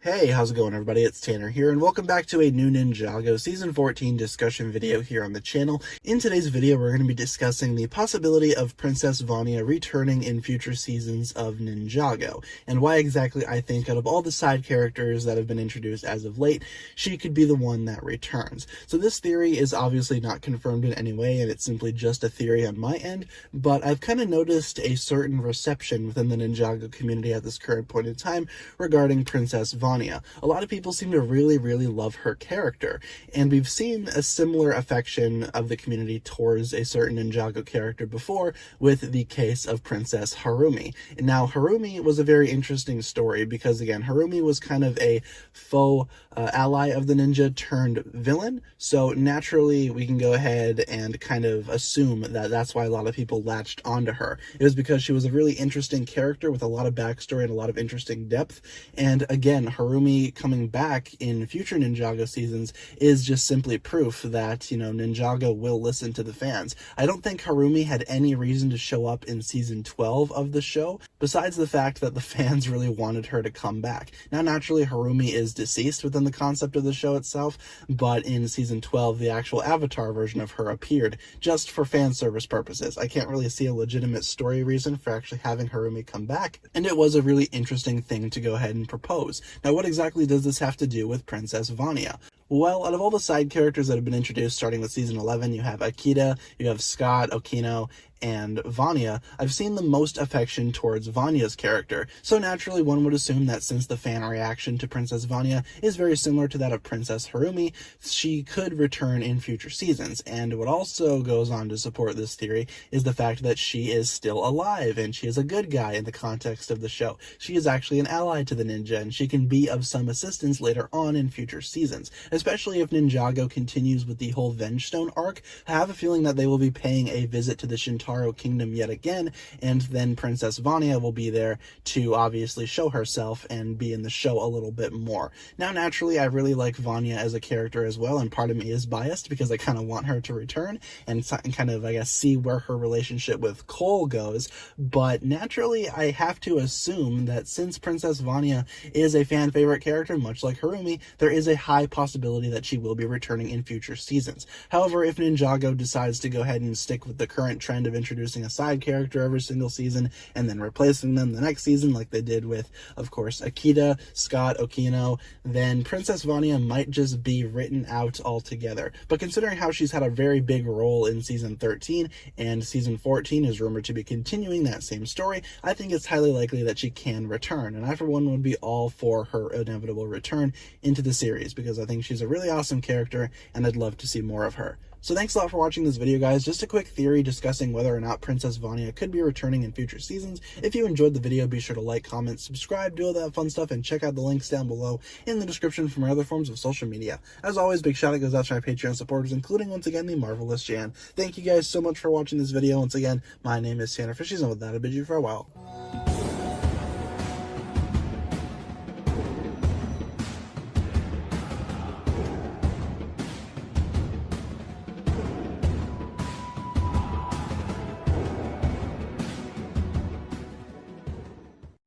Hey, how's it going everybody? It's Tanner here, and welcome back to a new Ninjago Season 14 discussion video here on the channel. In today's video, we're going to be discussing the possibility of Princess Vania returning in future seasons of Ninjago, and why exactly I think out of all the side characters that have been introduced as of late, she could be the one that returns. So this theory is obviously not confirmed in any way, and it's simply just a theory on my end, but I've kind of noticed a certain reception within the Ninjago community at this current point in time regarding Princess Vania. A lot of people seem to really love her character, and we've seen a similar affection of the community towards a certain Ninjago character before with the case of Princess Harumi. And now Harumi was a very interesting story because, again, Harumi was kind of a faux ally of the ninja turned villain, so naturally we can go ahead and kind of assume that that's why a lot of people latched onto her. It was because she was a really interesting character with a lot of backstory and a lot of interesting depth, and again, Harumi coming back in future Ninjago seasons is just simply proof that, Ninjago will listen to the fans. I don't think Harumi had any reason to show up in season 12 of the show, besides the fact that the fans really wanted her to come back. Now, naturally, Harumi is deceased within the concept of the show itself, but in season 12, the actual Avatar version of her appeared, just for fan service purposes. I can't really see a legitimate story reason for actually having Harumi come back, and it was a really interesting thing to go ahead and propose. Now, what exactly does this have to do with Princess Vania? Well, out of all the side characters that have been introduced starting with season 11, you have Akita, you have Scott, Okino, and Vania. I've seen the most affection towards Vania's character, so naturally one would assume that since the fan reaction to Princess Vania is very similar to that of Princess Harumi, she could return in future seasons. And what also goes on to support this theory is the fact that she is still alive, and she is a good guy in the context of the show. She is actually an ally to the ninja, and she can be of some assistance later on in future seasons, especially if Ninjago continues with the whole Vengestone arc. I have a feeling that they will be paying a visit to the Shintaro Kingdom yet again, and then Princess Vania will be there to obviously show herself and be in the show a little bit more. Now, naturally, I really like Vania as a character as well, and part of me is biased because I kind of want her to return and kind of, I guess, see where her relationship with Cole goes, but naturally, I have to assume that since Princess Vania is a fan favorite character, much like Harumi, there is a high possibility that she will be returning in future seasons. However, if Ninjago decides to go ahead and stick with the current trend of introducing a side character every single season and then replacing them the next season like they did with, of course, Akita, Scott, Okino, then Princess Vania might just be written out altogether. But considering how she's had a very big role in season 13 and season 14 is rumored to be continuing that same story, I think it's highly likely that she can return, and I for one would be all for her inevitable return into the series because I think she's a really awesome character and I'd love to see more of her. So thanks a lot for watching this video, guys. Just a quick theory discussing whether or not Princess Vania could be returning in future seasons. If you enjoyed the video, be sure to like, comment, subscribe, do all that fun stuff, and check out the links down below in the description for my other forms of social media. As always, big shout out goes out to my Patreon supporters, including, once again, the marvelous Jan. Thank you guys so much for watching this video. Once again, my name is TannerFishies, and with that, I bid you farewell.